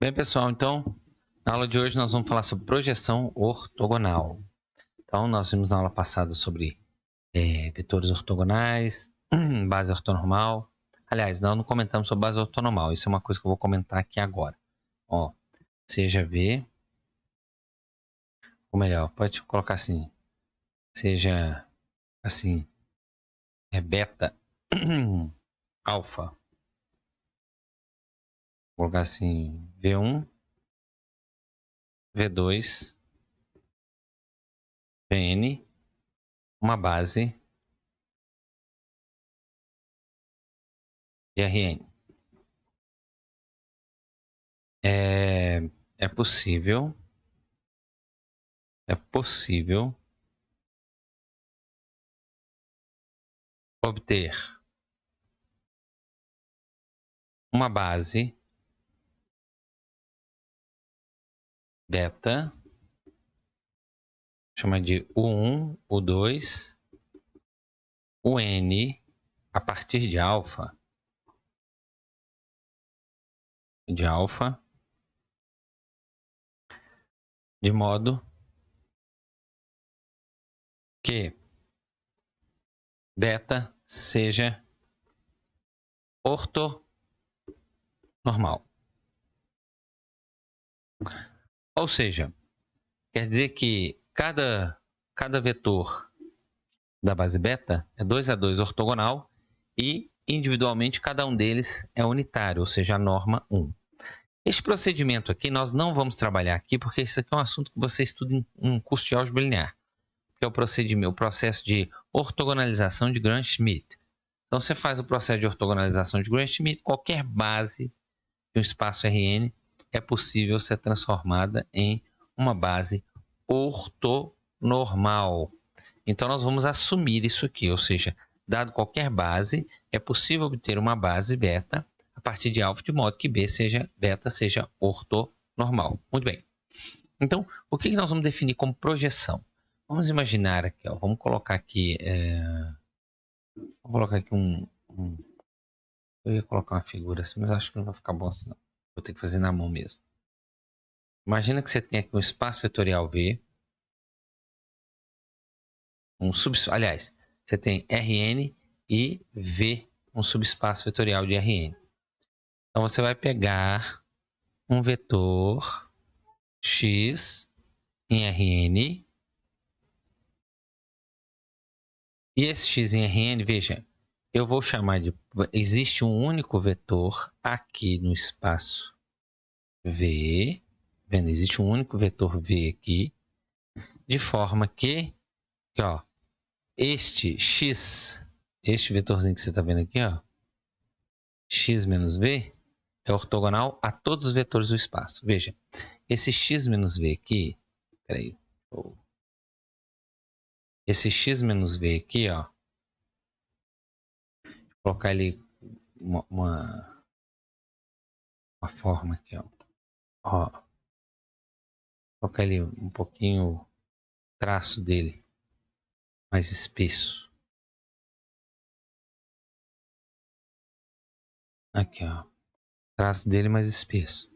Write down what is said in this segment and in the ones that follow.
Bem, pessoal, então, na aula de hoje nós vamos falar sobre projeção ortogonal. Então, nós vimos na aula passada sobre vetores ortogonais, base ortonormal. Aliás, nós não comentamos sobre base ortonormal, isso é uma coisa que eu vou comentar aqui agora. Ó, seja V, ou melhor, pode colocar assim, seja assim, beta, alfa. Vou colocar assim, V1, V2, Vn, uma base e Rn. É possível obter uma base beta, chama de U1, U2, UN a partir de alfa, de modo que beta seja ortonormal. Ou seja, quer dizer que cada vetor da base beta é 2 a 2 ortogonal e individualmente cada um deles é unitário, ou seja, a norma 1. Este procedimento aqui nós não vamos trabalhar aqui porque isso aqui é um assunto que você estuda em um curso de álgebra linear, que é o processo de ortogonalização de Gram-Schmidt. Então você faz o processo de ortogonalização de Gram-Schmidt, qualquer base de um espaço Rn é possível ser transformada em uma base ortonormal. Então nós vamos assumir isso aqui, ou seja, dado qualquer base, é possível obter uma base beta a partir de alfa, de modo que beta seja ortonormal. Muito bem. Então, o que nós vamos definir como projeção? Vamos imaginar aqui, ó, vamos colocar aqui eu ia colocar uma figura assim, mas acho que não vai ficar bom assim não. Vou ter que fazer na mão mesmo. Imagina que você tem aqui um espaço vetorial V, aliás, você tem Rn e V, um subespaço vetorial de Rn. Então você vai pegar um vetor x em Rn, e esse x em Rn, veja, eu vou chamar de... Existe um único vetor aqui no espaço V, vendo? Existe um único vetor V aqui, de forma que ó, este x, este vetorzinho que você está vendo aqui, ó, x menos v, é ortogonal a todos os vetores do espaço. Veja, esse x menos v aqui, peraí, esse x menos v aqui, ó, vou colocar ele uma forma aqui, ó, colocar ele um pouquinho, traço dele mais espesso. Aqui, ó, traço dele mais espesso.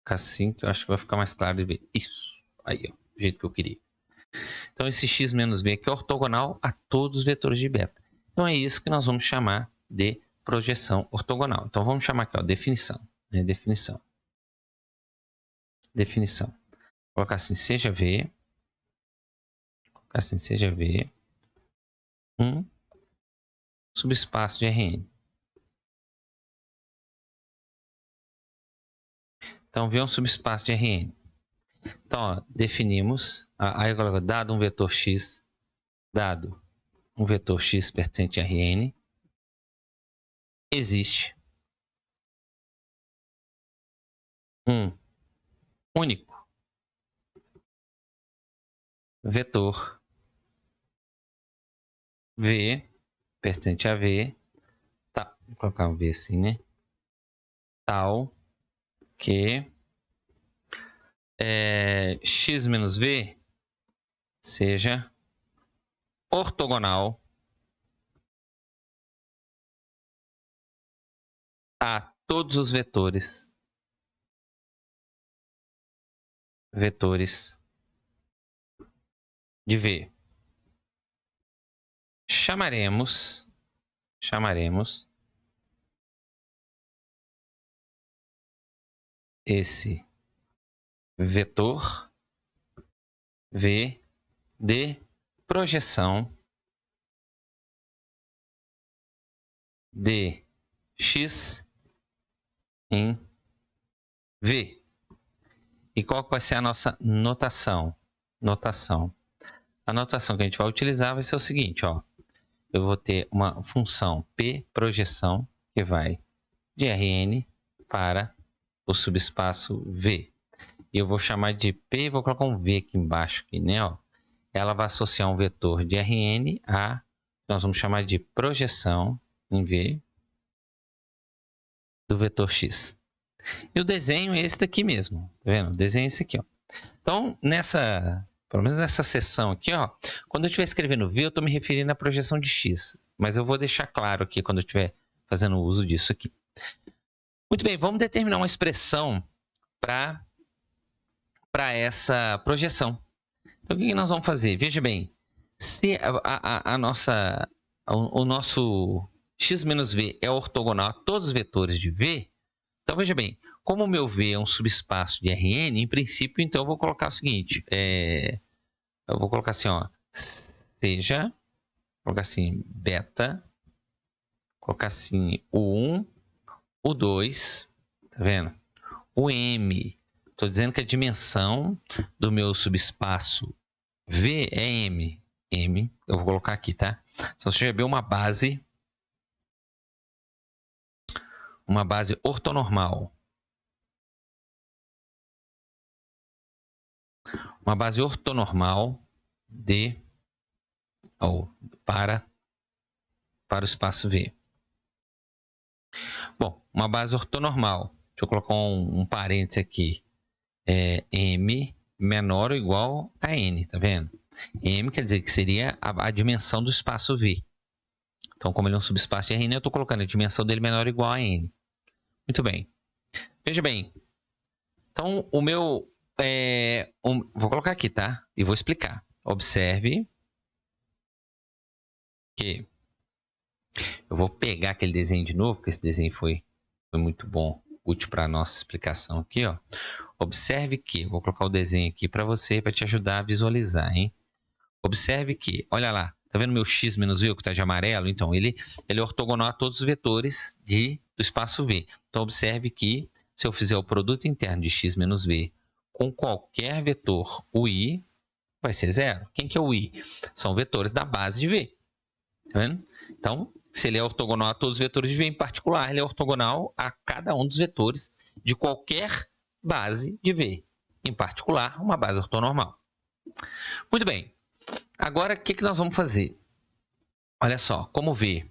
Assim que eu acho que vai ficar mais claro de ver. Isso, aí, ó, do jeito que eu queria. Então, esse x menos v aqui é ortogonal a todos os vetores de beta. Então, é isso que nós vamos chamar de projeção ortogonal. Então, vamos chamar aqui, ó, definição. Né? Definição. Vou colocar assim, seja V. Colocar assim, seja V. Um subespaço de Rn. Então, V é um subespaço de Rn. Então, ó, definimos, aí agora, dado um vetor x, pertencente a Rn, existe um único vetor V, pertencente a V, tá, vou colocar um V assim, né? Tal que x menos V seja ortogonal a todos os vetores de V. Chamaremos esse vetor V de projeção de x em V. E qual vai ser a nossa notação? A notação que a gente vai utilizar vai ser o seguinte, ó. Eu vou ter uma função P projeção que vai de Rn para o subespaço V. E eu vou chamar de P, vou colocar um V aqui embaixo, aqui, né? Ó. Ela vai associar um vetor de Rn a, nós vamos chamar de projeção em V do vetor x. E o desenho é esse daqui mesmo, tá vendo? O desenho é esse aqui, ó. Então, pelo menos nessa seção aqui, ó, quando eu estiver escrevendo V, eu estou me referindo à projeção de x. Mas eu vou deixar claro aqui quando eu estiver fazendo uso disso aqui. Muito bem, vamos determinar uma expressão para essa projeção. Então, o que nós vamos fazer? Veja bem, se o nosso x menos v é ortogonal a todos os vetores de V, então veja bem, como o meu V é um subespaço de Rn, em princípio, então eu vou colocar o seguinte, eu vou colocar assim, ó, seja, vou colocar assim, beta, vou colocar assim, o1, o 2, tá vendo? O m, estou dizendo que a dimensão do meu subespaço V é m, eu vou colocar aqui, tá? Se você receber uma base ortonormal, para o espaço V. Bom, uma base ortonormal. Deixa eu colocar um parêntese aqui. M menor ou igual a N, tá vendo? M quer dizer que seria a dimensão do espaço V. Então, como ele é um subespaço de Rn, eu estou colocando a dimensão dele menor ou igual a N. Muito bem. Veja bem. Então, o meu... vou colocar aqui, tá? E vou explicar. Observe que eu vou pegar aquele desenho de novo, porque esse desenho foi muito bom, útil para a nossa explicação aqui, ó. Observe que, vou colocar o desenho aqui para você, para te ajudar a visualizar, hein? Observe que, olha lá, tá vendo meu x menos v, que está de amarelo? Então, ele é ortogonal a todos os vetores do espaço V. Então, observe que, se eu fizer o produto interno de x menos v com qualquer vetor ui, vai ser zero. Quem que é o i? São vetores da base de V. Tá vendo? Então, se ele é ortogonal a todos os vetores de V, em particular, ele é ortogonal a cada um dos vetores de qualquer base de V. Em particular, uma base ortonormal. Muito bem. Agora, o que nós vamos fazer? Olha só, como V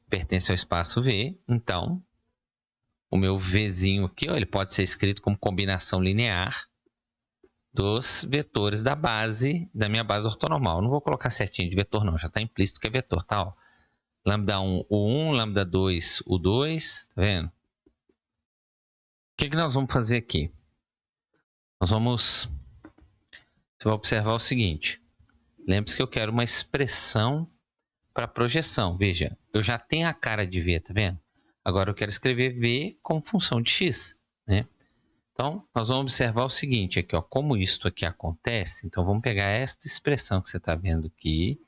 pertence ao espaço V, então, o meu Vzinho aqui, ó, ele pode ser escrito como combinação linear dos vetores da minha base ortonormal. Eu não vou colocar certinho de vetor, não, já está implícito que é vetor, tá? Ó. Lambda 1, o 1, lambda 2, o 2, tá vendo? O que nós vamos fazer aqui? Você vai observar o seguinte. Lembre-se que eu quero uma expressão para projeção. Veja, eu já tenho a cara de V, tá vendo? Agora eu quero escrever V como função de x, né? Então, nós vamos observar o seguinte aqui, ó, como isto aqui acontece. Então, vamos pegar esta expressão que você está vendo aqui,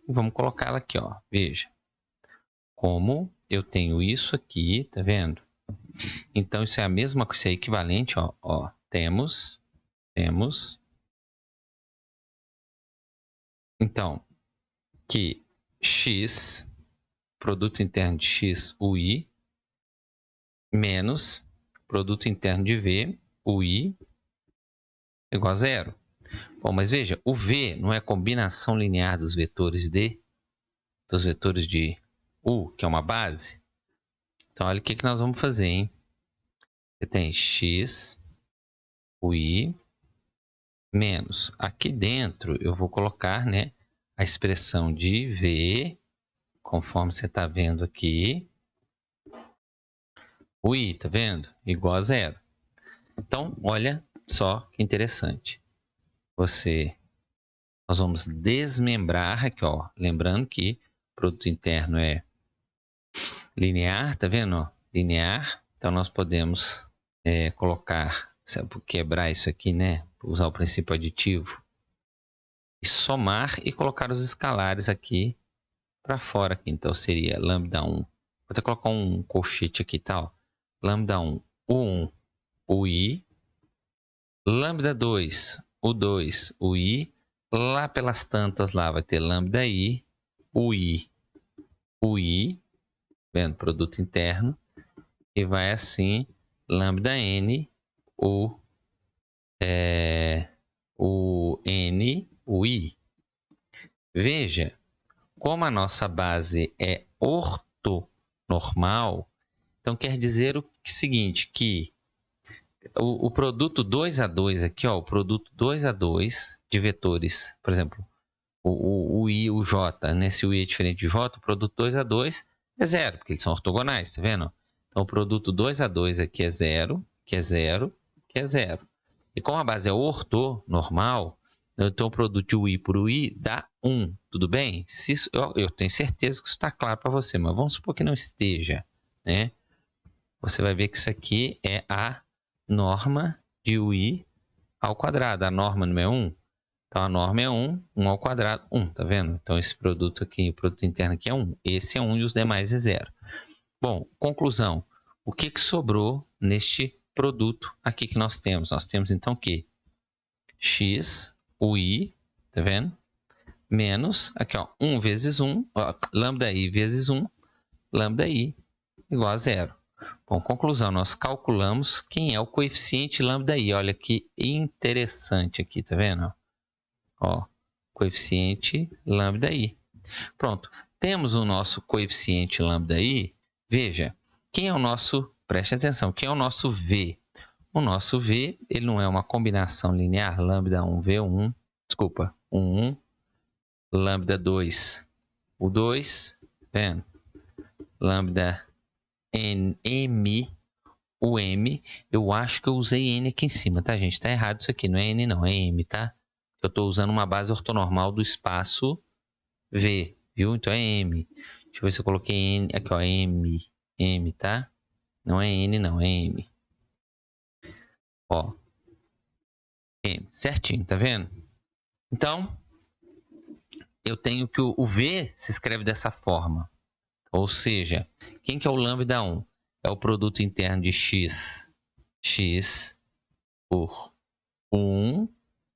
e vamos colocá-la aqui, ó. Veja, como eu tenho isso aqui, tá vendo? Então, isso é a mesma coisa, isso é equivalente, ó, temos, então, que x, produto interno de x, ui, menos produto interno de V, ui, igual a zero. Bom, mas veja, o V não é combinação linear dos vetores de U, que é uma base? Então, olha o que nós vamos fazer, hein? Você tem x, ui, menos. Aqui dentro, eu vou colocar, né, a expressão de V, conforme você está vendo aqui, o I, tá vendo? Igual a zero. Então, olha só que interessante. Nós vamos desmembrar aqui, ó. Lembrando que o produto interno é linear, tá vendo? Ó? Linear. Então, nós podemos quebrar isso aqui, né? Usar o princípio aditivo. E somar e colocar os escalares aqui para fora. Aqui. Então, seria lambda 1. Vou até colocar um colchete aqui, tá? Lambda 1, o 1, o I. Lambda 2, o 2, o I. Lá pelas tantas lá vai ter lambda I, o I, vendo? Produto interno. E vai assim, lambda N, o N, o I. Veja, como a nossa base é ortonormal, então quer dizer o seguinte, que o produto 2 a 2 aqui, ó, o produto 2 a 2 de vetores, por exemplo, o I, o J, né? Se o I é diferente de J, o produto 2 a 2 é zero, porque eles são ortogonais, tá vendo? Então, o produto 2 a 2 aqui é zero, que é zero, que é zero. E como a base é ortonormal, então o produto de UI por UI dá 1, tudo bem? Se isso, eu tenho certeza que isso está claro para você, mas vamos supor que não esteja, né? Você vai ver que isso aqui é a norma de UI ao quadrado. A norma não é 1? Então, a norma é 1, 1 ao quadrado, 1, tá vendo? Então, esse produto aqui, o produto interno aqui é 1. Esse é 1 e os demais é 0. Bom, conclusão. O que sobrou neste produto aqui que nós temos? Nós temos, então, o quê? X, o I, tá vendo? Menos, aqui, ó, 1 vezes 1, ó, lambda I vezes 1, lambda I igual a 0. Bom, conclusão, nós calculamos quem é o coeficiente lambda I. Olha que interessante aqui, tá vendo? Ó, coeficiente lambda I. Pronto, temos o nosso coeficiente lambda I. Veja, quem é o nosso, preste atenção, quem é o nosso V? O nosso V, ele não é uma combinação linear, lambda 1, V1, desculpa, 1, lambda 2, o 2, vendo? Lambda N, M, o M, eu acho que eu usei N aqui em cima, tá, gente? Tá errado isso aqui, não é N não, é M, tá? Eu estou usando uma base ortonormal do espaço V, viu? Então é M. Deixa eu ver se eu coloquei N, aqui ó, M, tá? Não é N não, é M. Ó, M, certinho, tá vendo? Então, eu tenho que o V se escreve dessa forma. Ou seja, quem que é o lambda 1? É o produto interno de x por 1,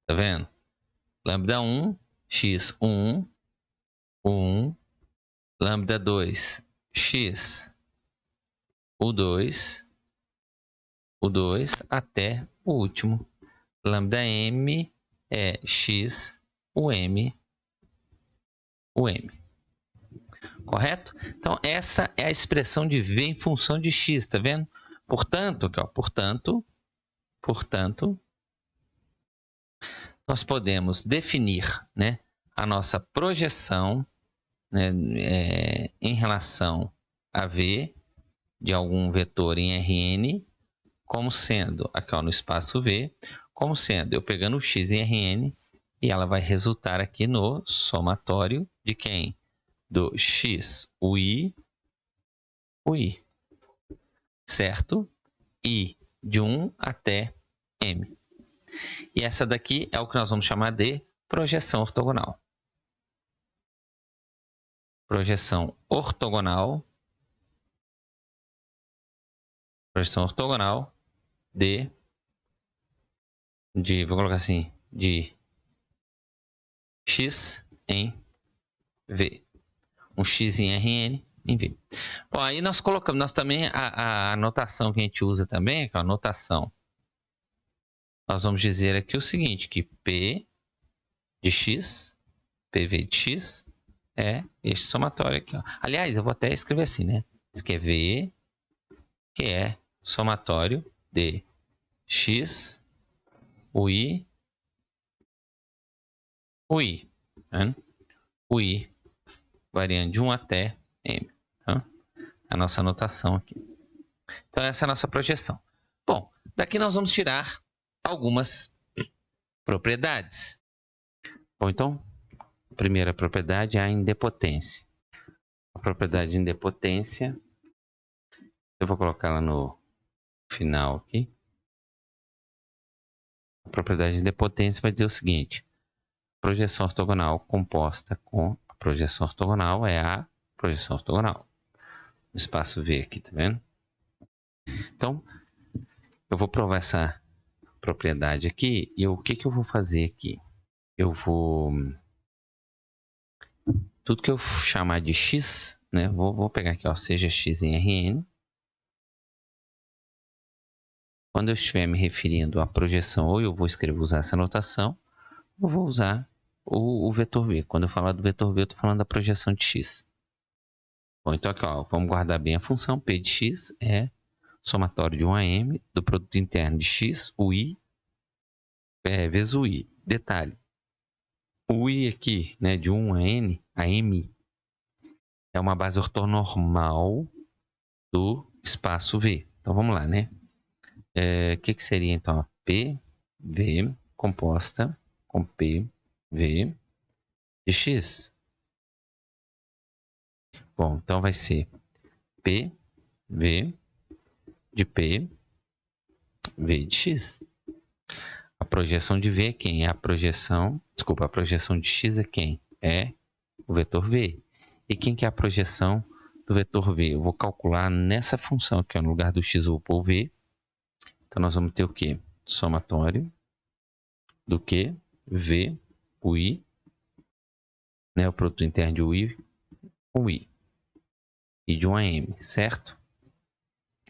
tá vendo? Lambda 1, x, 1, lambda 2, x, o 2, até o último. Lambda m é x, o m. Correto? Então, essa é a expressão de V em função de x, tá vendo? Portanto, aqui, ó, portanto, nós podemos definir, né, a nossa projeção, né, em relação a V de algum vetor em Rn, como sendo, aqui ó, no espaço V, como sendo eu pegando o x em Rn, e ela vai resultar aqui no somatório de quem? Do x, o I, certo? I de 1 até M. E essa daqui é o que nós vamos chamar de projeção ortogonal. Projeção ortogonal vou colocar assim, de x em V. Um x em Rn em V. Bom, aí nós colocamos, nós também, a notação que a gente usa também, que é a notação. Nós vamos dizer aqui o seguinte, que P de x, PV de x, é este somatório aqui. Ó. Aliás, eu vou até escrever assim, né? Isso aqui é V, que é somatório de x, o I. Né? o I variando de 1 até M. Tá? A nossa anotação aqui. Então, essa é a nossa projeção. Bom, daqui nós vamos tirar algumas propriedades. Bom, então, a primeira propriedade é a indepotência. A propriedade de indepotência, eu vou colocar ela no final aqui. A propriedade de indepotência vai dizer o seguinte: projeção ortogonal composta com a projeção ortogonal é a projeção ortogonal. O espaço V aqui, tá vendo? Então, eu vou provar essa propriedade aqui e o que eu vou fazer aqui? Eu vou... Tudo que eu chamar de x, né? Vou pegar aqui, ó, seja x em Rn. Quando eu estiver me referindo à projeção, ou eu vou usar essa notação, eu vou usar o vetor V. Quando eu falar do vetor V, eu estou falando da projeção de x. Bom, então aqui, ó, vamos guardar bem a função. P de x é somatório de 1 a m do produto interno de x, o i, vezes o i. Detalhe, o i aqui, né, de 1 a n, a m, é uma base ortonormal do espaço V. Então vamos lá, né? Que seria então? PV composta com PV de x. Bom, então vai ser PV de P, V de x. A projeção de V é quem? A projeção de x é quem? É o vetor V. E quem que é a projeção do vetor V? Eu vou calcular nessa função aqui, ó, no lugar do x eu vou pôr o V. Então nós vamos ter o quê? Somatório do que? V, o I, né, o produto interno de I, com I. E de 1 a M, certo?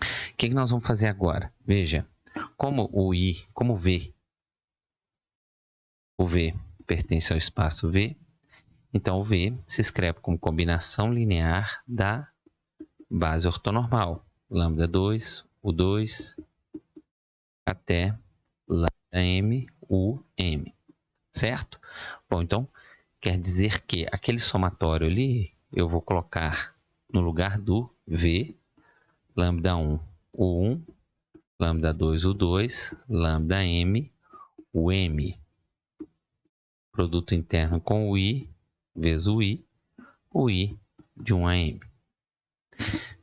O que nós vamos fazer agora? Veja, como o V pertence ao espaço V, então o V se escreve como combinação linear da base ortonormal, lambda 2, U2, até lambda M, U, M, certo? Bom, então, quer dizer que aquele somatório ali, eu vou colocar no lugar do V, lambda 1, U1, lambda 2, U2, lambda M, o M. Produto interno com o I, vezes o I de 1 a M.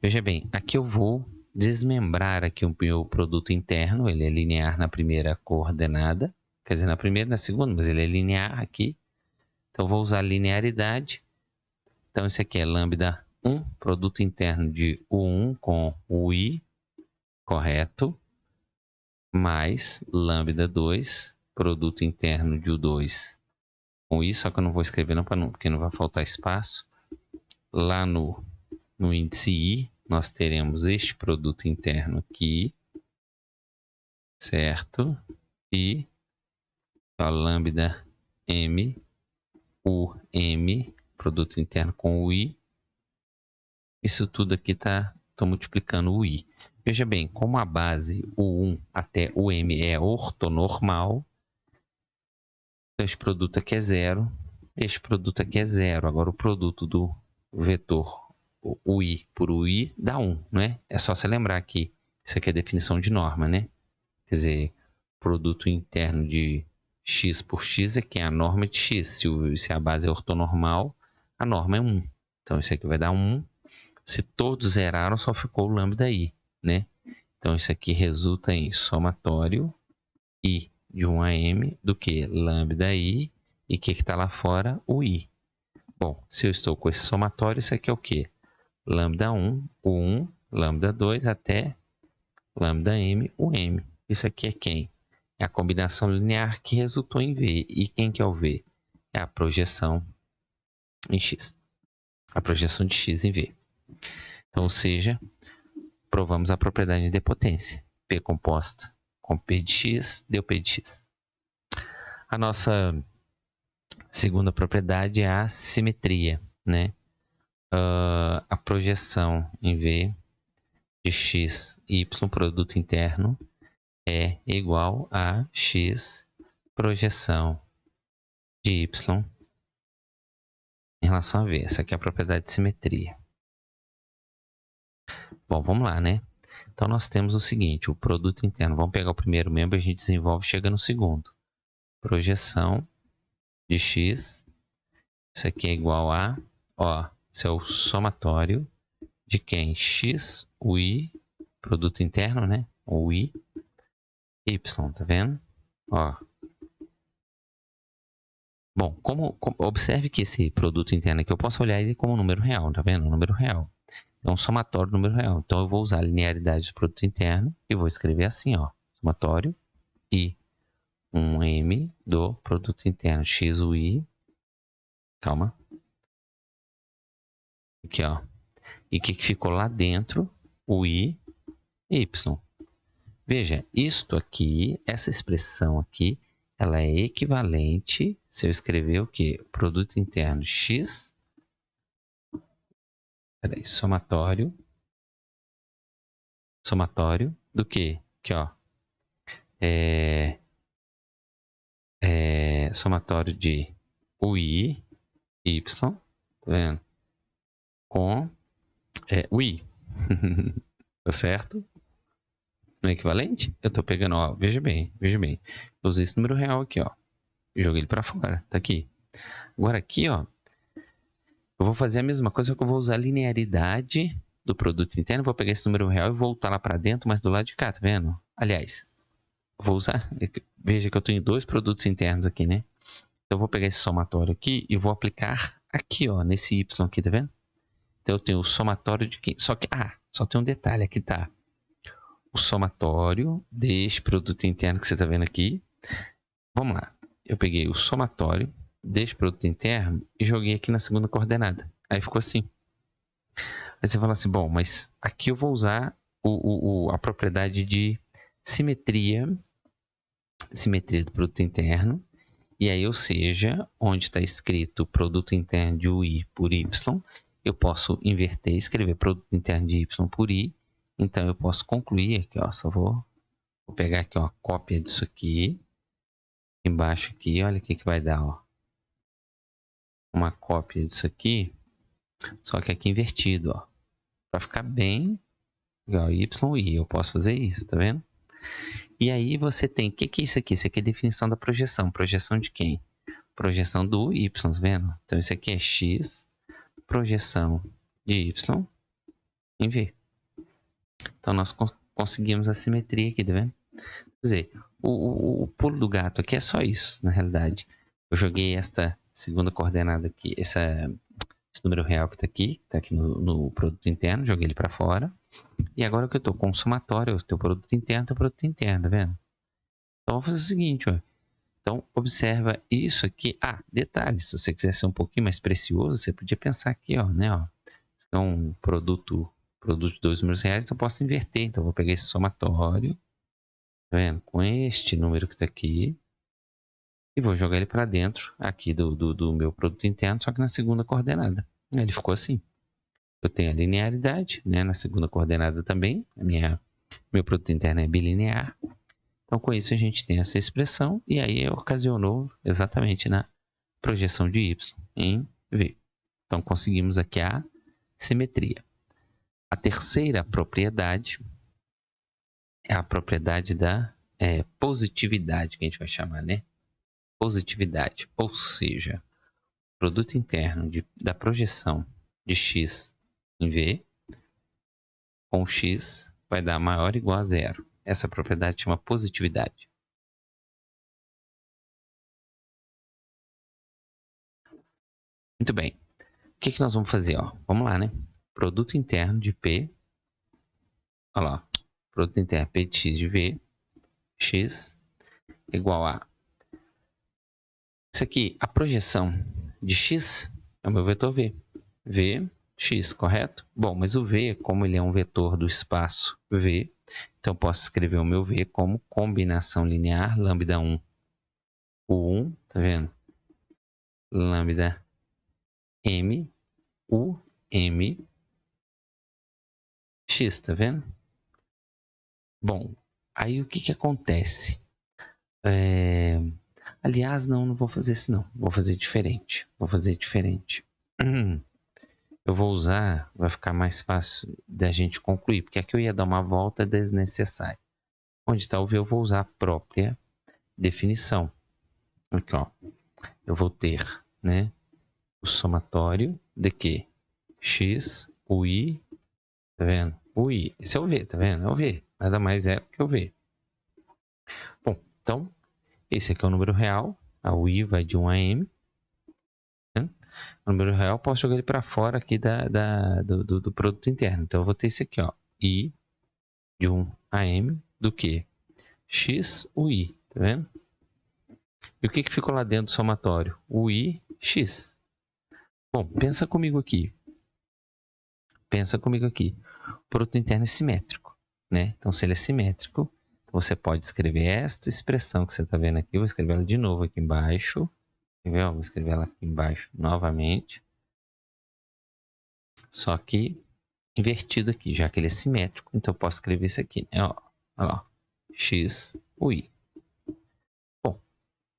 Veja bem, aqui eu vou desmembrar aqui o meu produto interno, ele é linear na primeira coordenada, quer dizer, na primeira e na segunda, mas ele é linear aqui. Então, eu vou usar linearidade. Então, isso aqui é lambda 1, produto interno de U1 com o I, correto, mais lambda 2, produto interno de U2 com I, só que eu não vou escrever não, porque não vai faltar espaço. Lá no índice I, nós teremos este produto interno aqui, certo? E a lambda M, U, M, produto interno com o I. Isso tudo aqui estou multiplicando o I. Veja bem, como a base U1 até o M é ortonormal, este produto aqui é zero, este produto aqui é zero. Agora o produto do vetor o I por o I dá 1, né? É só você lembrar que isso aqui é definição de norma, né? Quer dizer, produto interno de x por x é que é a norma de x. Se a base é ortonormal, a norma é 1. Então isso aqui vai dar 1. Se todos zeraram, só ficou o lambda I, né? Então isso aqui resulta em somatório I de 1 a M do que lambda I e o que está lá fora? O I. Bom, se eu estou com esse somatório, isso aqui é o quê? Lambda 1, U1, lambda 2 até lambda M, o M. Isso aqui é quem? É a combinação linear que resultou em V. E quem que é o V? É a projeção em X. A projeção de X em V. Então, ou seja, provamos a propriedade de idempotência. P composta com P de X, deu P de X. A nossa segunda propriedade é a simetria, né? A projeção em V de x e y produto interno é igual a x projeção de y em relação a V. Essa aqui é a propriedade de simetria. Bom, vamos lá, né? Então, nós temos o seguinte, o produto interno. Vamos pegar o primeiro membro e a gente desenvolve, chega no segundo. Projeção de x. Isso aqui é igual a, ó, isso é o somatório de quem? X, o i, produto interno, né? O i, y, tá vendo? Ó. Bom, observe que esse produto interno aqui, eu posso olhar ele como um número real, tá vendo? Um número real. É um somatório do número real. Então, eu vou usar a linearidade do produto interno e vou escrever assim, ó. Somatório i, um m do produto interno, x, o i. Calma. Aqui, ó. E o que ficou lá dentro? O i e y. Veja, isto aqui, essa expressão aqui, ela é equivalente se eu escrever o quê? Produto interno x, peraí, somatório do quê? Aqui, ó, somatório de UI, y, tá vendo? Com o i, tá certo? No equivalente, eu estou pegando, ó, veja bem, eu usei esse número real aqui, ó, joguei ele para fora, tá aqui. Agora aqui, ó, eu vou fazer a mesma coisa, que eu vou usar a linearidade do produto interno, vou pegar esse número real e voltar lá para dentro, mas do lado de cá, tá vendo? Aliás, vou usar, veja que eu tenho dois produtos internos aqui, né? Então, eu vou pegar esse somatório aqui e vou aplicar aqui, ó, nesse y aqui, tá vendo? Então, eu tenho o somatório de quem? Só que, só tem um detalhe aqui, tá? O somatório deste produto interno que você tá vendo aqui. Vamos lá. Eu peguei o somatório deste produto interno e joguei aqui na segunda coordenada. Aí ficou assim. Aí você fala assim, bom, mas aqui eu vou usar a propriedade de simetria do produto interno. E aí, ou seja, onde está escrito produto interno de UI por Y, eu posso inverter e escrever produto interno de Y por I. Então, eu posso concluir aqui, ó, só vou pegar aqui uma cópia disso aqui. Embaixo aqui, olha o que vai dar, ó. Uma cópia disso aqui, só que aqui invertido, ó. Para ficar bem, igual Y e I, eu posso fazer isso, tá vendo? E aí você tem, o que é isso aqui? Isso aqui é a definição da projeção. Projeção de quem? Projeção do Y, tá vendo? Então isso aqui é X, projeção de Y em V. Então nós conseguimos a simetria aqui, tá vendo? Quer dizer, o pulo do gato aqui é só isso, na realidade. Eu joguei esta segunda coordenada aqui, esse número real que está aqui no produto interno, joguei ele para fora. E agora que eu estou com o somatório, o teu produto interno, tá vendo? Então, vou fazer o seguinte, ó. Então, observa isso aqui. Detalhe, se você quiser ser um pouquinho mais precioso, você podia pensar aqui, ó, né, ó. Se é um produto de 2 números reais, então eu posso inverter. Então, eu vou pegar esse somatório, tá vendo? Com este número que está aqui. E vou jogar ele para dentro aqui do meu produto interno, só que na segunda coordenada. Ele ficou assim. Eu tenho a linearidade, né, na segunda coordenada também. Meu produto interno é bilinear. Então, com isso, a gente tem essa expressão. E aí, ocasionou exatamente na projeção de y em V. Então, conseguimos aqui a simetria. A terceira propriedade é a propriedade da positividade, que a gente vai chamar, né? Positividade, ou seja, o produto interno da projeção de x em V com x vai dar maior ou igual a zero. Essa propriedade chama positividade. Muito bem. O que nós vamos fazer? Ó? Vamos lá, né? Produto interno de P. Olha lá. Produto interno P de x de V. X igual a... Isso aqui, a projeção de x é o meu vetor V. V, x, correto? Bom, mas o V, como ele é um vetor do espaço V, então eu posso escrever o meu V como combinação linear, lambda 1, U1, tá vendo? Lambda M, U, M, X, tá vendo? Bom, aí o que acontece? Aliás, não vou fazer isso não. Vou fazer diferente. eu vou usar, vai ficar mais fácil da gente concluir, porque aqui eu ia dar uma volta desnecessária. Onde está o V, eu vou usar a própria definição. Aqui, ó. Eu vou ter, né, o somatório de que? X, o I, tá vendo? O I, esse é o V, tá vendo? É o V, nada mais é que o V. Bom, então, esse aqui é o número real, o I vai de 1 a M. Né? O número real, eu posso jogar ele para fora aqui do produto interno. Então, eu vou ter esse aqui, ó, I de 1 a M do que? X, o I, tá vendo? E o que ficou lá dentro do somatório? O I, X. Bom, pensa comigo aqui. O produto interno é simétrico, né? Então, se ele é simétrico, você pode escrever esta expressão que você está vendo aqui. Eu vou escrever ela de novo aqui embaixo. Vou escrever ela aqui embaixo novamente. Só que invertido aqui, já que ele é simétrico. Então, eu posso escrever isso aqui. Né? Ó, ó, X, o I. Bom,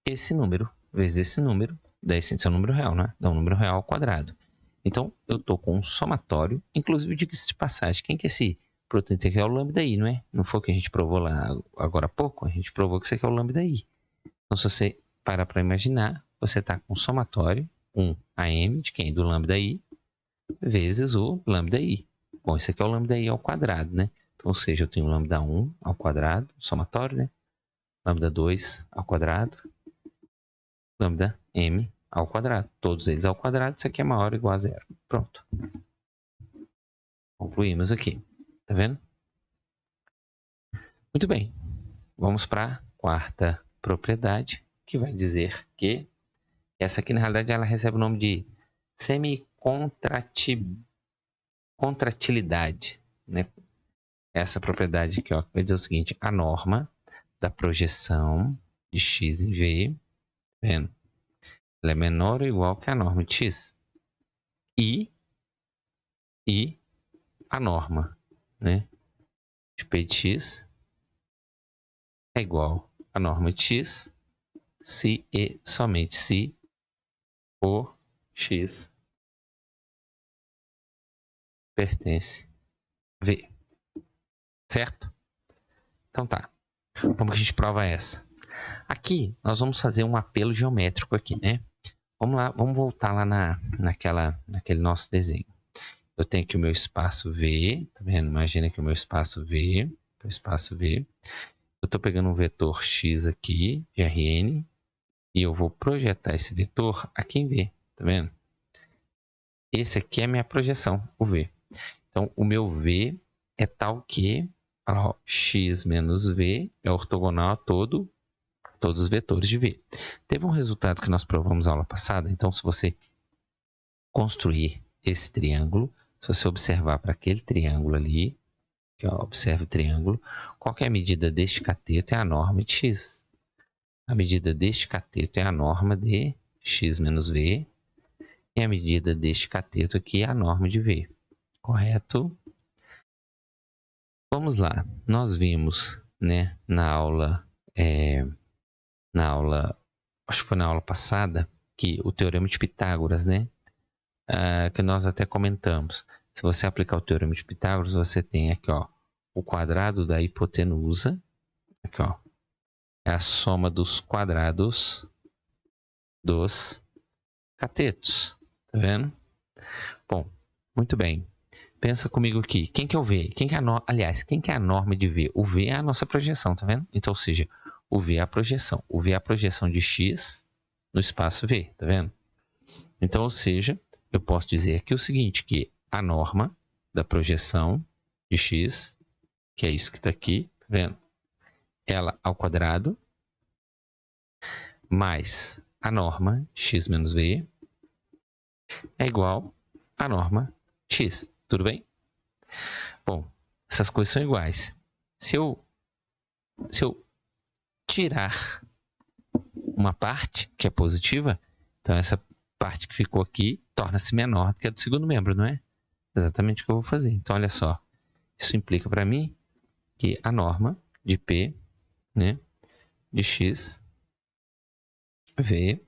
esse número vezes esse número, daí esse é um número real, né? Dá um número real ao quadrado. Então, eu estou com um somatório. Inclusive, diga-se de passagem, quem que é esse produto integral? É o lambda i, não é? Não foi o que a gente provou lá agora há pouco? A gente provou que isso aqui é o lambda i. Então, se você parar para imaginar, você está com um somatório, 1 a m, de quem? Do lambda i, vezes o lambda i. Bom, isso aqui é o lambda i ao quadrado, né? Então, ou seja, eu tenho lambda 1 ao quadrado, somatório, né? Lambda 2 ao quadrado, lambda m ao quadrado. Todos eles ao quadrado, isso aqui é maior ou igual a zero. Pronto. Concluímos aqui. Tá vendo? Muito bem. Vamos para a quarta propriedade, que vai dizer que essa aqui, na realidade, ela recebe o nome de semicontratilidade, né? Essa propriedade aqui, ó, vai dizer o seguinte: a norma da projeção de x em v, tá vendo? Ela é menor ou igual que a norma de x. E a norma, né, de p de x é igual à norma de x se e somente se o x pertence a v. Certo? Então tá. Como que a gente prova essa? Aqui nós vamos fazer um apelo geométrico aqui, né? Vamos lá, vamos voltar lá naquele nosso desenho. Eu tenho aqui o meu espaço V, tá vendo? Imagina que o meu espaço V, eu estou pegando um vetor x aqui, de Rn, e eu vou projetar esse vetor aqui em V, tá vendo? Esse aqui é a minha projeção, o V. Então, o meu V é tal que ó, x menos V é ortogonal a todos os vetores de V. Teve um resultado que nós provamos na aula passada, então se você construir esse triângulo, se você observar para aquele triângulo ali, que ó, observe o triângulo, qual é a medida deste cateto? É a norma de x. A medida deste cateto é a norma de x menos V, e a medida deste cateto aqui é a norma de V. Correto? Vamos lá. Nós vimos, né, acho que foi na aula passada, que o teorema de Pitágoras, né, que nós até comentamos. Se você aplicar o teorema de Pitágoras, você tem aqui, ó, o quadrado da hipotenusa, aqui, ó, é a soma dos quadrados dos catetos. Tá vendo? Bom, muito bem. Pensa comigo aqui. Quem que é o V? Quem que é a norma de V? O V é a nossa projeção, tá vendo? Então, ou seja, o V é a projeção. O V é a projeção de x no espaço V, tá vendo? Então, ou seja, eu posso dizer aqui o seguinte, que a norma da projeção de x, que é isso que está aqui, tá vendo? Ela ao quadrado, mais a norma x menos V, é igual à norma x. Tudo bem? Bom, essas coisas são iguais. Se eu tirar uma parte que é positiva, então essa parte que ficou aqui torna-se menor do que a do segundo membro, não é? Exatamente o que eu vou fazer. Então, olha só. Isso implica para mim que a norma de P, né, de x, V,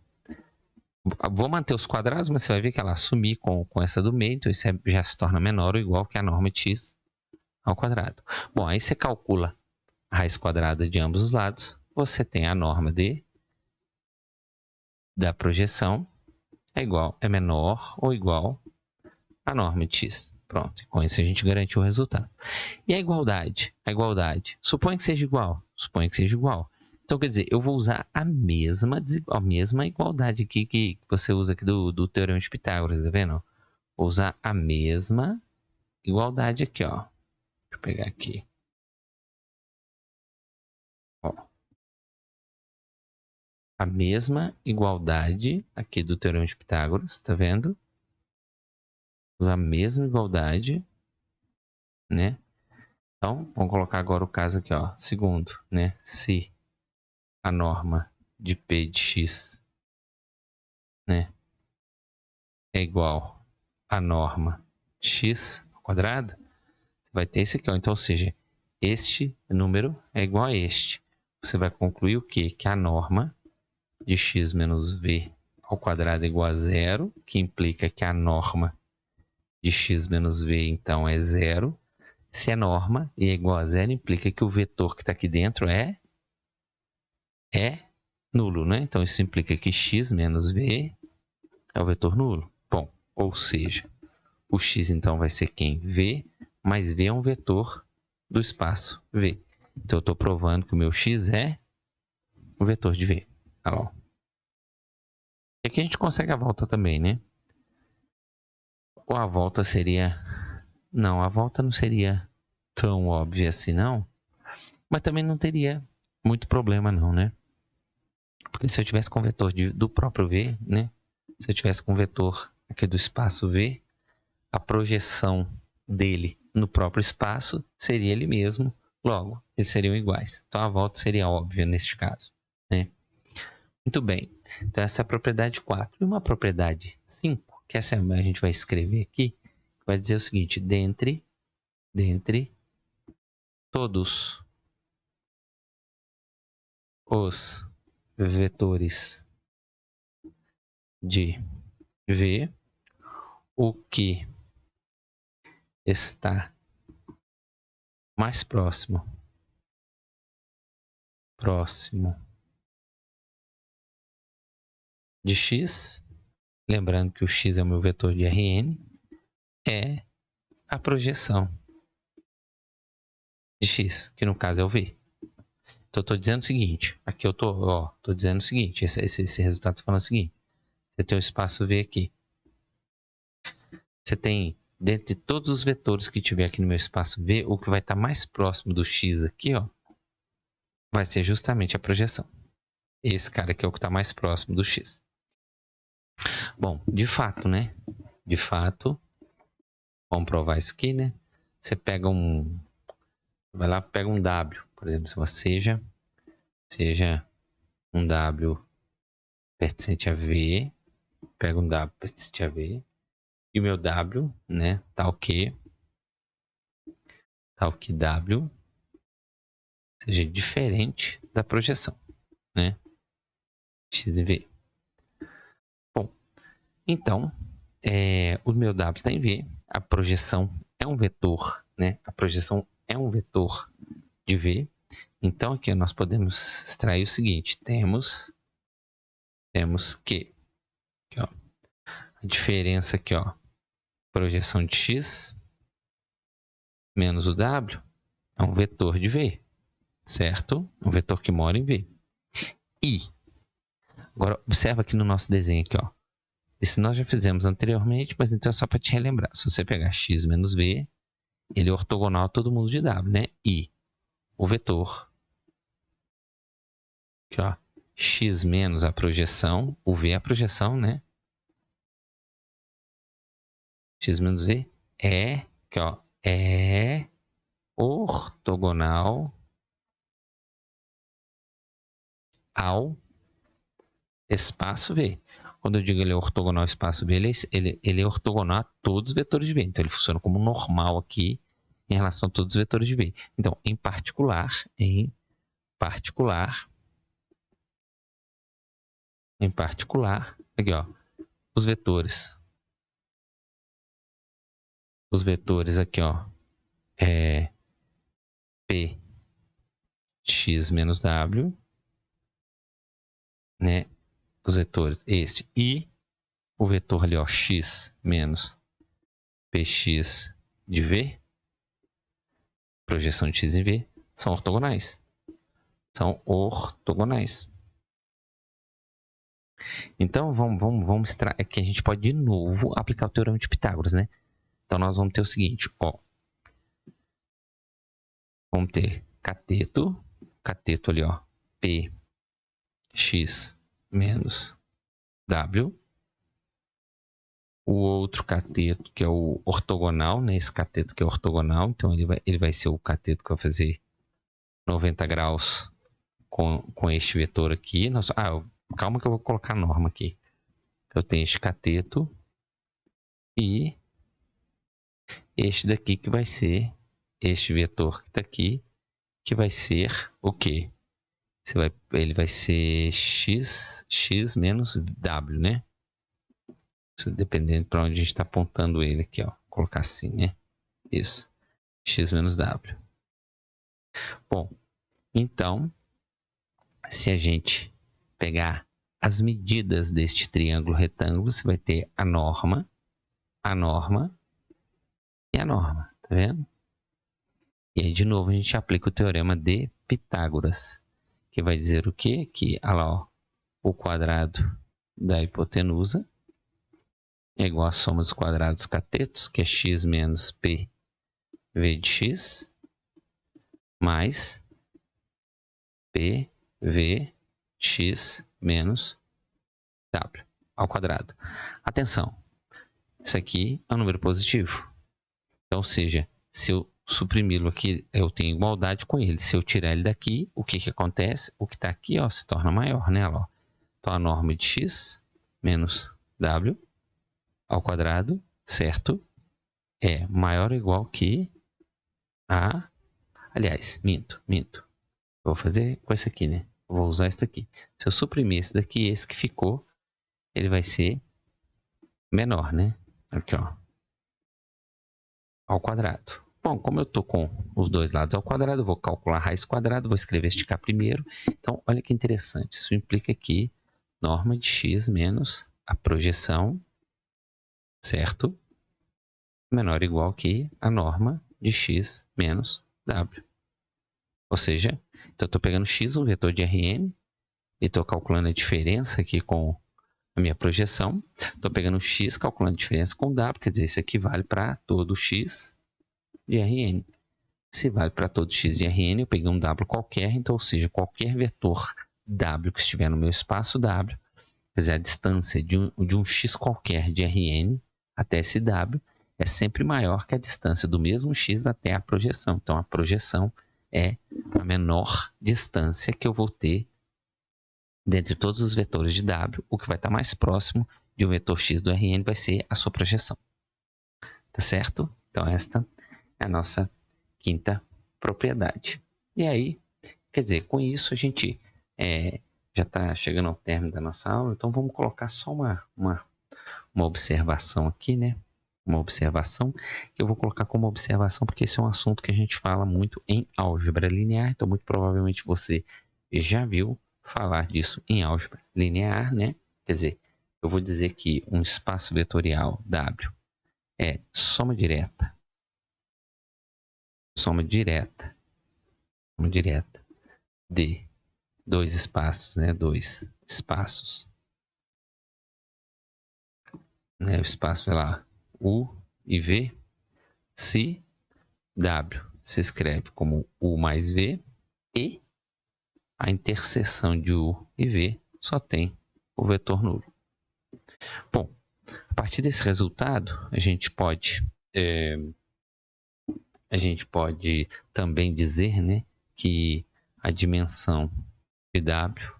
Vou manter os quadrados, mas você vai ver que ela assumir com essa do meio, então isso já se torna menor ou igual que a norma de x ao quadrado. Bom, aí você calcula a raiz quadrada de ambos os lados, você tem a norma da projeção é menor ou igual à norma de x. Pronto, com isso a gente garantiu o resultado. E a igualdade? A igualdade, suponha que seja igual. Suponha que seja igual. Então, quer dizer, eu vou usar a mesma igualdade aqui que você usa aqui do Teorema de Pitágoras, tá vendo? Vou usar a mesma igualdade aqui, ó. Deixa eu pegar aqui. Ó. A mesma igualdade aqui do Teorema de Pitágoras, tá vendo? Usar a mesma igualdade, né? Então, vamos colocar agora o caso aqui, ó. Segundo, né? Se a norma de P de x, né, é igual à norma de x ao quadrado, você vai ter esse aqui, ó. Então, ou seja, este número é igual a este. Você vai concluir o quê? Que a norma de x menos v ao quadrado é igual a zero, que implica que a norma de x menos v, então, é zero. Se é norma e é igual a zero, implica que o vetor que está aqui dentro é nulo, né? Então, isso implica que x menos v é o vetor nulo. Bom, ou seja, o x, então, vai ser quem? V, mas v é um vetor do espaço V. Então, eu estou provando que o meu x é o vetor de V. Tá bom. E aqui a gente consegue a volta também, né? Ou a volta seria... Não, a volta não seria tão óbvia assim, não. Mas também não teria muito problema, não, né? Porque se eu tivesse com o vetor do próprio V, né? Se eu tivesse com o vetor aqui do espaço V, a projeção dele no próprio espaço seria ele mesmo. Logo, eles seriam iguais. Então, a volta seria óbvia neste caso, né? Muito bem. Então, essa é a propriedade 4. E uma propriedade 5, que essa a gente vai escrever aqui, vai dizer o seguinte: dentre todos os vetores de V, o que está mais próximo de x, lembrando que o x é o meu vetor de Rn, é a projeção de x, que no caso é o V. Então, eu estou dizendo o seguinte, aqui eu estou dizendo o seguinte, esse resultado está falando o seguinte: você tem o espaço V aqui. Você tem, dentre todos os vetores que tiver aqui no meu espaço V, o que vai estar mais próximo do x aqui, ó, vai ser justamente a projeção. Esse cara aqui é o que está mais próximo do x. Bom, de fato, né? De fato, vamos provar isso aqui, né? Você pega vai lá, pega um W, por exemplo, seja um W pertencente a V, pega um W pertencente a V, e o meu W, né, tal que W seja diferente da projeção, né, x e V. Bom, então, o meu W está em V, a projeção é um vetor, né, a projeção é um vetor de V. Então, aqui nós podemos extrair o seguinte: temos que aqui, ó, a diferença aqui, ó, projeção de x menos o W é um vetor de V, certo? Um vetor que mora em V. E agora observa aqui no nosso desenho aqui, ó. Isso nós já fizemos anteriormente, mas então é só para te relembrar. Se você pegar x menos V, ele é ortogonal a todo mundo de W, né? E o vetor aqui, ó, x menos a projeção, o V é a projeção, né? X menos V aqui, ó, é ortogonal ao espaço V. Quando eu digo ele é ortogonal ao espaço V, ele é ortogonal a todos os vetores de V. Então, ele funciona como normal aqui em relação a todos os vetores de V. Então, em particular, em particular, aqui ó, os vetores. Os vetores aqui ó, é px menos w, né? Os vetores este e o vetor ali ó, x menos px de v, projeção de x em v, são ortogonais. São ortogonais. Então, vamos é que a gente pode de novo aplicar o teorema de Pitágoras, né? Então, nós vamos ter o seguinte, ó. Vamos ter cateto ali, ó, px menos w. O outro cateto, que é o ortogonal, né? Esse cateto que é ortogonal, então ele vai ser o cateto que vai fazer 90 graus com este vetor aqui. Calma que eu vou colocar a norma aqui. Eu tenho este cateto e este daqui que vai ser este vetor que está aqui, que vai ser o quê? Ele vai ser x menos w, né? Isso dependendo para onde a gente está apontando ele aqui, ó. Vou colocar assim, né? Isso. X menos w. Bom, então, se a gente pegar as medidas deste triângulo retângulo, você vai ter a norma e a norma, tá vendo? E aí, de novo, a gente aplica o teorema de Pitágoras, que vai dizer o quê? Que, olha lá, ó, o quadrado da hipotenusa é igual à soma dos quadrados dos catetos, que é x menos p v de x, mais p v x menos w ao quadrado. Atenção, isso aqui é um número positivo. Então, ou seja, se eu suprimi-lo aqui, eu tenho igualdade com ele. Se eu tirar ele daqui, o que acontece? O que está aqui ó, se torna maior, né? Ó. Então, a norma de x menos w ao quadrado, certo? É maior ou igual que a... Aliás, minto. Vou fazer com esse aqui, né? Vou usar esse daqui. Se eu suprimir esse daqui, esse que ficou, ele vai ser menor, né? Aqui, ó. Ao quadrado. Bom, como eu estou com os dois lados ao quadrado, eu vou calcular a raiz quadrada, vou escrever este k primeiro. Então, olha que interessante. Isso implica que norma de x menos a projeção, certo? Menor ou igual que a norma de x menos w. Ou seja, então eu estou pegando x, um vetor de Rn, e estou calculando a diferença aqui com a minha projeção. Estou pegando x, calculando a diferença com w, quer dizer, isso aqui vale para todo x de Rn. Se vale para todo x de Rn, eu peguei um w qualquer, então, ou seja, qualquer vetor w que estiver no meu espaço w, quer dizer, a distância de um x qualquer de Rn até esse w é sempre maior que a distância do mesmo x até a projeção. Então, a projeção é a menor distância que eu vou ter dentre todos os vetores de w. O que vai estar mais próximo de um vetor x do Rn vai ser a sua projeção. Tá certo? Então, esta é a nossa quinta propriedade. E aí, quer dizer, com isso a gente já está chegando ao término da nossa aula, então vamos colocar só uma observação aqui, né? Uma observação que eu vou colocar como observação porque esse é um assunto que a gente fala muito em álgebra linear, então muito provavelmente você já viu falar disso em álgebra linear, né? Quer dizer, eu vou dizer que um espaço vetorial W é soma direta de dois espaços, né? Dois espaços, né? O espaço é lá U e V, se W se escreve como U mais V e a interseção de U e V só tem o vetor nulo. Bom, a partir desse resultado, a gente pode também dizer, né, que a dimensão de W,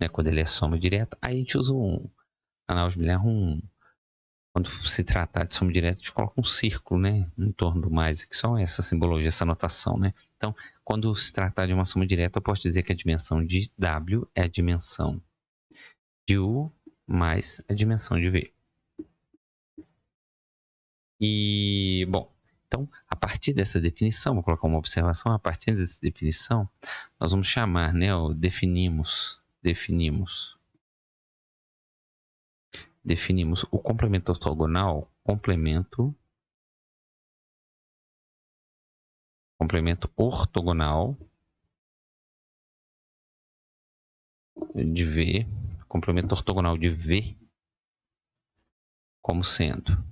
né, quando ele é soma direta, aí a gente usa na álgebra linear quando se tratar de soma direta, a gente coloca um círculo, né, em torno do mais, que só essa simbologia, essa notação, né? Então, quando se tratar de uma soma direta, eu posso dizer que a dimensão de W é a dimensão de U mais a dimensão de V. E, bom, então, a partir dessa definição, vou colocar uma observação, a partir dessa definição, nós vamos chamar, né, definimos o complemento ortogonal, complemento ortogonal de V, complemento ortogonal de V como sendo.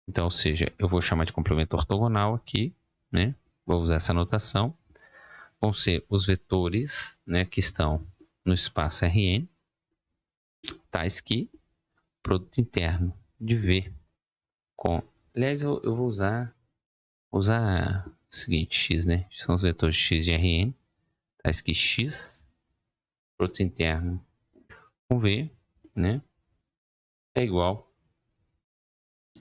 Então, ou seja, eu vou chamar de complemento ortogonal aqui, né? Vou usar essa notação. Vão ser os vetores, né, que estão no espaço Rn, tais que produto interno de V com... Aliás, eu vou usar o seguinte, x, né? São os vetores x de Rn, tais que x, produto interno com V, né? É igual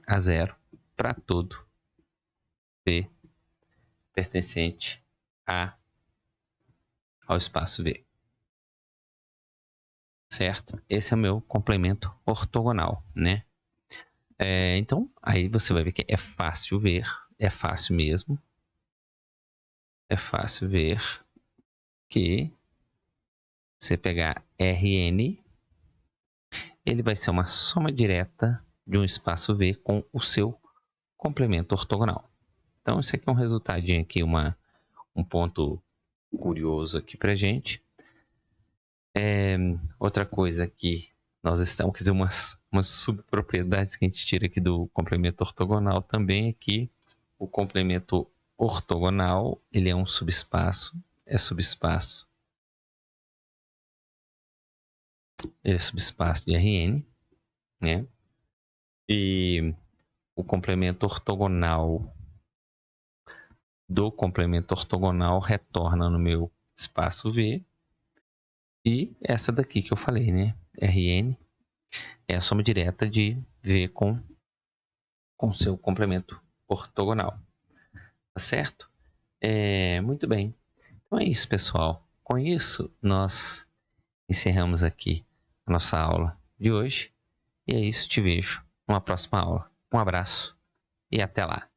a zero para todo V pertencente ao espaço V. Certo? Esse é o meu complemento ortogonal, né? Então, aí você vai ver que é fácil ver, é fácil mesmo. É fácil ver que você pegar Rn, ele vai ser uma soma direta de um espaço V com o seu complemento ortogonal. Então, isso aqui é um resultadinho aqui, um ponto curioso aqui pra gente. Outra coisa que nós estamos, quer dizer, umas subpropriedades que a gente tira aqui do complemento ortogonal também é que o complemento ortogonal, ele é um subespaço, ele é subespaço de Rn, né? E o complemento ortogonal do complemento ortogonal retorna no meu espaço V. E essa daqui que eu falei, né? Rn é a soma direta de V com seu complemento ortogonal. Tá certo? Muito bem. Então é isso, pessoal. Com isso, nós encerramos aqui a nossa aula de hoje. E é isso, te vejo numa próxima aula. Um abraço e até lá.